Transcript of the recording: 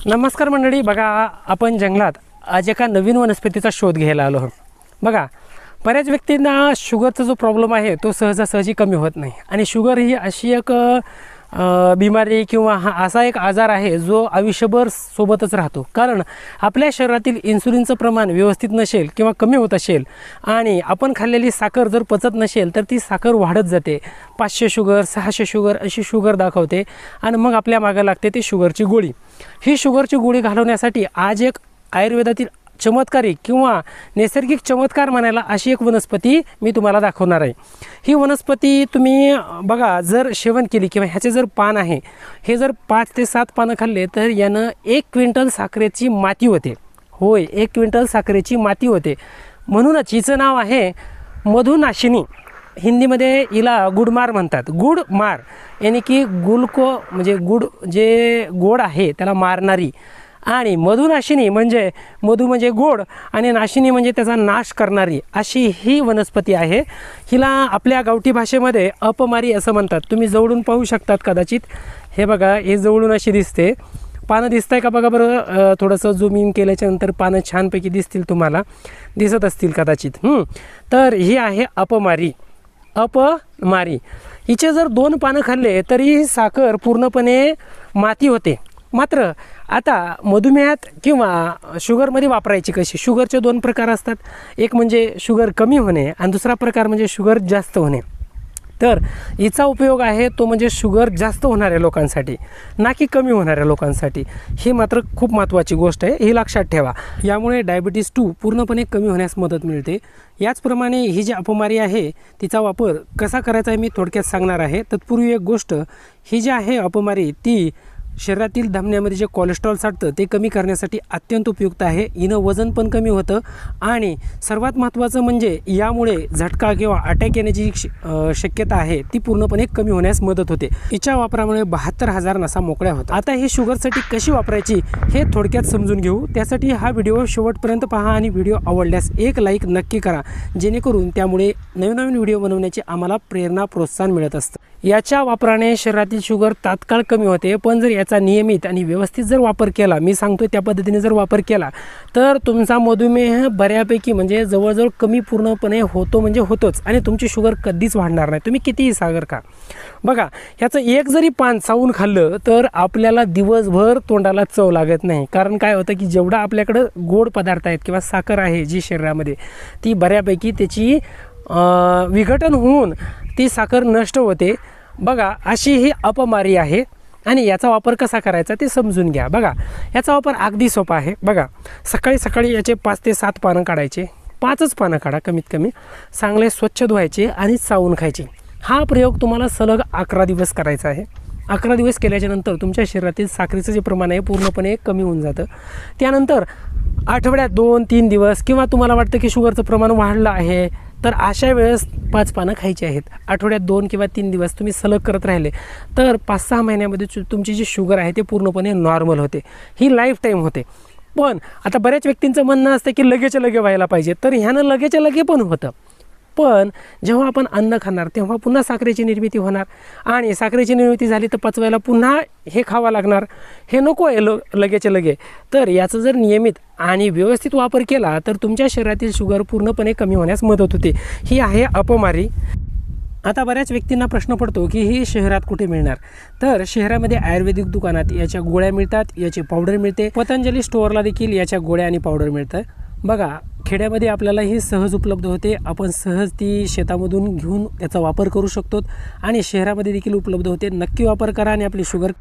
नमस्कार मंडळी, बघा आपण जंगलात आज एका नवीन वनस्पतीचा शोध घ्यायला आलो आहोत. बघा, बऱ्याच व्यक्तींना शुगरचा जो प्रॉब्लेम आहे तो सहजासहजी कमी होत नाही. आणि शुगर ही अशी एक बिमारी किंवा हा असा एक आजार आहे जो आयुष्यभर सोबतच राहतो. कारण आपल्या शरीरातील इन्सुलिनचं प्रमाण व्यवस्थित नसेल किंवा कमी होत असेल आणि आपण खाल्लेली साखर जर पचत नसेल तर ती साखर वाढत जाते. 500 शुगर, 600 शुगर अशी शुगर दाखवते आणि मग आपल्या मागे लागते ती शुगरची गोळी. ही शुगरची गोळी घालवण्यासाठी आज एक आयुर्वेदातील चमत्कारी किंवा नैसर्गिक चमत्कार म्हणायला अशी एक वनस्पती मी तुम्हाला दाखवणार आहे. ही वनस्पती तुम्ही बघा, जर सेवन केली किंवा ह्याचे जर पान आहे, हे जर 5 ते 7 पानं खाल्ले तर यानं 1 क्विंटल साखरेची माती होते. होय, 1 क्विंटल साखरेची माती होते. म्हणूनच हिचं नाव आहे मधुनाशिनी. हिंदीमध्ये हिला गुडमार म्हणतात. गुडमार यानी की गुलको म्हणजे गुड, जे गोड आहे त्याला मारणारी. आणि मधुनाशिनी म्हणजे मधु म्हणजे गोड आणि नाशिनी म्हणजे त्याचा नाश करणारी, अशी ही वनस्पती आहे. हिला आपल्या गावठी भाषेमध्ये अपमारी असं म्हणतात. तुम्ही जवळून पाहू शकतात कदाचित. हे बघा, हे जवळून अशी दिसते. पानं दिसत आहे का बघा बरं. थोडंसं झूम इन केल्याच्यानंतर पानं छानपैकी दिसतील, तुम्हाला दिसत असतील कदाचित. तर ही आहे अपमारी. अपमारी हिचे जर 2 पानं खाल्ले तरी ही साखर पूर्णपणे माती होते. मात्र आता मधुमेहात किंवा शुगरमध्ये वापरायची कशी? शुगरचे 2 प्रकार असतात. एक म्हणजे शुगर कमी होणे आणि दुसरा प्रकार म्हणजे शुगर जास्त होणे. तर हिचा उपयोग आहे तो म्हणजे शुगर जास्त होणाऱ्या लोकांसाठी, ना की कमी होणाऱ्या लोकांसाठी. ही मात्र खूप महत्त्वाची गोष्ट आहे, ही लक्षात ठेवा. यामुळे डायबिटीज 2 पूर्णपणे कमी होण्यास मदत मिळते. याचप्रमाणे ही जी अपमारी आहे तिचा वापर कसा करायचा आहे मी थोडक्यात सांगणार आहे. तत्पूर्वी एक गोष्ट, ही जी आहे अपमारी ती शरीरातील धमन्यामध्ये जे कोलेस्ट्रॉल साठतं ते कमी करण्यासाठी अत्यंत उपयुक्त आहे. हिनं वजन पण कमी होतं आणि सर्वात महत्त्वाचं म्हणजे यामुळे झटका किंवा अटॅक येण्याची शक्यता आहे ती पूर्णपणे कमी होण्यास मदत होते. हिच्या वापरामुळे 72,000 नसा मोकळ्या होतात. आता ही शुगरसाठी कशी वापरायची हे थोडक्यात समजून घेऊ. त्यासाठी हा व्हिडिओ शेवटपर्यंत पहा आणि व्हिडिओ आवडल्यास एक लाईक नक्की करा, जेणेकरून त्यामुळे नवीन व्हिडिओ बनवण्याची आम्हाला प्रेरणा, प्रोत्साहन मिळत असतं. याच्या वापराने शरीरातील शुगर तात्काळ कमी होते. पण जर याचा नियमित आणि व्यवस्थित जर वापर केला, मी सांगतोय त्या पद्धतीने जर वापर केला तर तुमचा मधुमेह बऱ्यापैकी म्हणजे जवळजवळ कमी पूर्णपणे होतो, म्हणजे होतोच. आणि तुमची शुगर कधीच वाढणार नाही, तुम्ही कितीही साखर खा. बघा, ह्याचं एक जरी पान चावून खाल्लं तर आपल्याला दिवसभर तोंडाला चव लागत नाही. कारण काय होतं की जेवढा आपल्याकडं गोड पदार्थ आहेत किंवा साखर आहे जी शरीरामध्ये, ती बऱ्यापैकी त्याची विघटन होऊन ती साखर नष्ट होते. बघा, अशी ही अपमारी आहे. आणि याचा वापर कसा करायचा ते समजून घ्या. बघा, याचा वापर अगदी सोपा आहे. बघा, सकाळी याचे 5 ते 7 पानं काढायचे. 5च पानं काढा कमीत कमी. चांगले स्वच्छ धुवायचे आणि चावून खायचे. हा प्रयोग तुम्हाला सलग 11 दिवस करायचा आहे. 11 दिवस केल्याच्यानंतर तुमच्या शरीरातील साखरेचं जे प्रमाण आहे पूर्णपणे कमी होऊन जातं. त्यानंतर आठवड्यात 2-3 दिवस किंवा तुम्हाला वाटतं की शुगरचं प्रमाण वाढलं आहे तर अशा वेळेस 5 पानं खायची आहेत. आठवड्यात 2 किंवा 3 दिवस तुम्ही सलग करत राहिले तर 5-6 महिन्यामध्ये तुमची जी शुगर आहे ते पूर्णपणे नॉर्मल होते. ही लाईफ टाईम होते. पण आता बऱ्याच व्यक्तींचं म्हणणं असतं की लगेच्या लगे व्हायला पाहिजे. तर ह्यानं लगेच्या लगे पण होतं. पण जेव्हा आपण अन्न खाणार तेव्हा पुन्हा साखरेची निर्मिती होणार आणि साखरेची निर्मिती झाली तर पचवायला पुन्हा हे खावं लागणार. हे नको आहे लगेच्या लगे. तर याचा जर नियमित आणि व्यवस्थित वापर केला तर तुमच्या शरीरातील शुगर पूर्णपणे कमी होण्यास मदत होते. ही आहे अपमारी. आता बऱ्याच व्यक्तींना प्रश्न पडतो की ही शहरात कुठे मिळणार? तर शहरामध्ये आयुर्वेदिक दुकानात याच्या गोळ्या मिळतात, याची पावडर मिळते. पतंजली स्टोअरला देखील याच्या गोळ्या आणि पावडर मिळतं. बघा, खेड्यामध्ये आपल्याला ही सहज उपलब्ध होते. आपण सहज ती शेतामधून घेऊन त्याचा वापर करू शकतो आणि शहरामध्ये देखील उपलब्ध होते. नक्की वापर करा आणि आपली शुगर